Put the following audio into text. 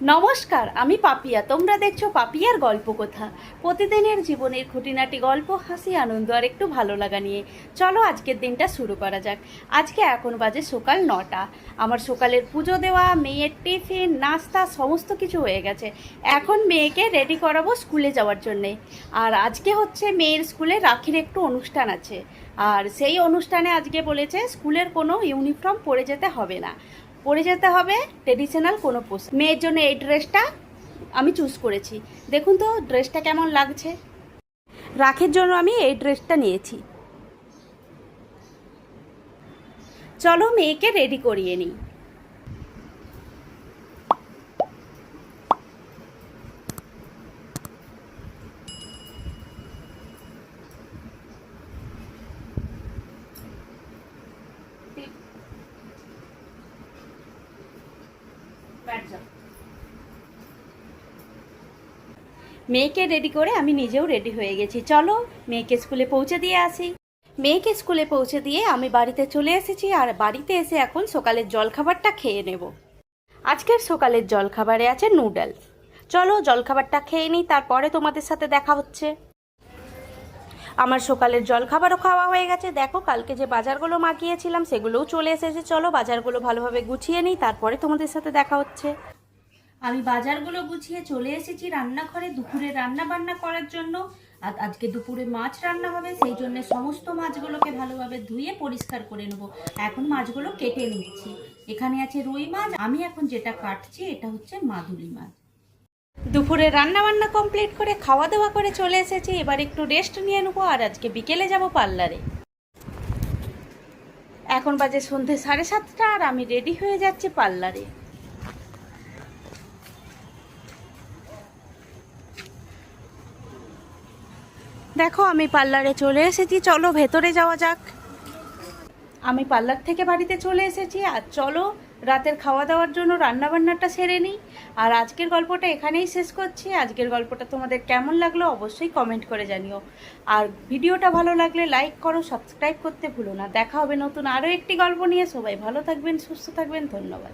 নমস্কার, আমি পাপিয়া। তোমরা দেখছো পাপিয়ার গল্প কথা। প্রতিদিনের জীবনের খুঁটিনাটি গল্প, হাসি, আনন্দ আর একটু ভালো লাগা নিয়ে চলো আজকের দিনটা শুরু করা যাক। আজকে এখন বাজে সকাল 9টা। আমার সকালের পুজো দেওয়া, মেয়ের টিফিন, নাস্তা সমস্ত কিছু হয়ে গেছে। এখন মেয়েকে রেডি করাবো স্কুলে যাওয়ার জন্যে। আর আজকে হচ্ছে মেয়ের স্কুলে রাখির একটু অনুষ্ঠান আছে। আর সেই অনুষ্ঠানে আজকে বলেছে স্কুলের কোনো ইউনিফর্ম পরে যেতে হবে না, পরে যেতে হবে ট্রেডিশনাল কোনো পোশাক। মেয়ের জন্য এই ড্রেসটা আমি চুজ করেছি। দেখুন তো ড্রেসটা কেমন লাগছে। রাখির জন্য আমি এই ড্রেসটা নিয়েছি। চলো মেয়েকে রেডি করিয়ে নিই। মেয়েকে রেডি করে আমি নিজেও রেডি হয়ে গেছি। চলো মেয়েকে স্কুলে পৌঁছে দিয়ে আসি। মেয়েকে স্কুলে পৌঁছে দিয়ে আমি বাড়িতে চলে এসেছি। আর বাড়িতে এসে এখন সকালের জলখাবারটা খেয়ে নেব। আজকের সকালের জলখাবারে আছে নুডল। চলো জলখাবারটা খেয়ে নিই, তারপরে তোমাদের সাথে দেখা হচ্ছে। আমার সকালের জলখাবারও খাওয়া হয়ে গেছে। দেখো কালকে যে বাজারগুলো মাখিয়েছিলাম সেগুলোও চলে এসেছে। চলো বাজারগুলো ভালোভাবে গুছিয়ে নিই, তারপরে তোমাদের সাথে দেখা হচ্ছে। আমি বাজারগুলো গুছিয়ে চলে এসেছি রান্নাঘরে দুপুরে রান্না বান্না করার জন্য। আর আজকে দুপুরে মাছ রান্না হবে, সেই জন্য সমস্ত মাছগুলোকে ভালোভাবে ধুয়ে পরিষ্কার করে নেব। এখন মাছগুলো কেটে নিচ্ছি। এখানে আছে রুই মাছ, আমি এখন যেটা কাটছি এটা হচ্ছে মাদুলি মাছ। দুপুরে রান্না বান্না কমপ্লিট করে খাওয়া দাওয়া করে চলে এসেছি। এবার একটু রেস্ট নিয়ে নেবো। আর আজকে বিকেলে যাব পার্লারে। এখন বাজে সন্ধে 7:30 আর আমি রেডি হয়ে যাচ্ছি পার্লারে। দেখো আমি পার্লারে চলে এসেছি। চলো ভেতরে যাওয়া যাক। আমি পার্লার থেকে বাড়িতে চলে এসেছি। আর চলো রাতের খাওয়া দাওয়ার জন্য রান্নাবান্নাটা সেরে নিই। আর আজকের গল্পটা এখানেই শেষ করছি। আজকের গল্পটা তোমাদের কেমন লাগলো অবশ্যই কমেন্ট করে জানিও। আর ভিডিওটা ভালো লাগলে লাইক করো, সাবস্ক্রাইব করতে ভুলো না। দেখা হবে নতুন আরও একটি গল্প নিয়ে। সবাই ভালো থাকবেন, সুস্থ থাকবেন। ধন্যবাদ।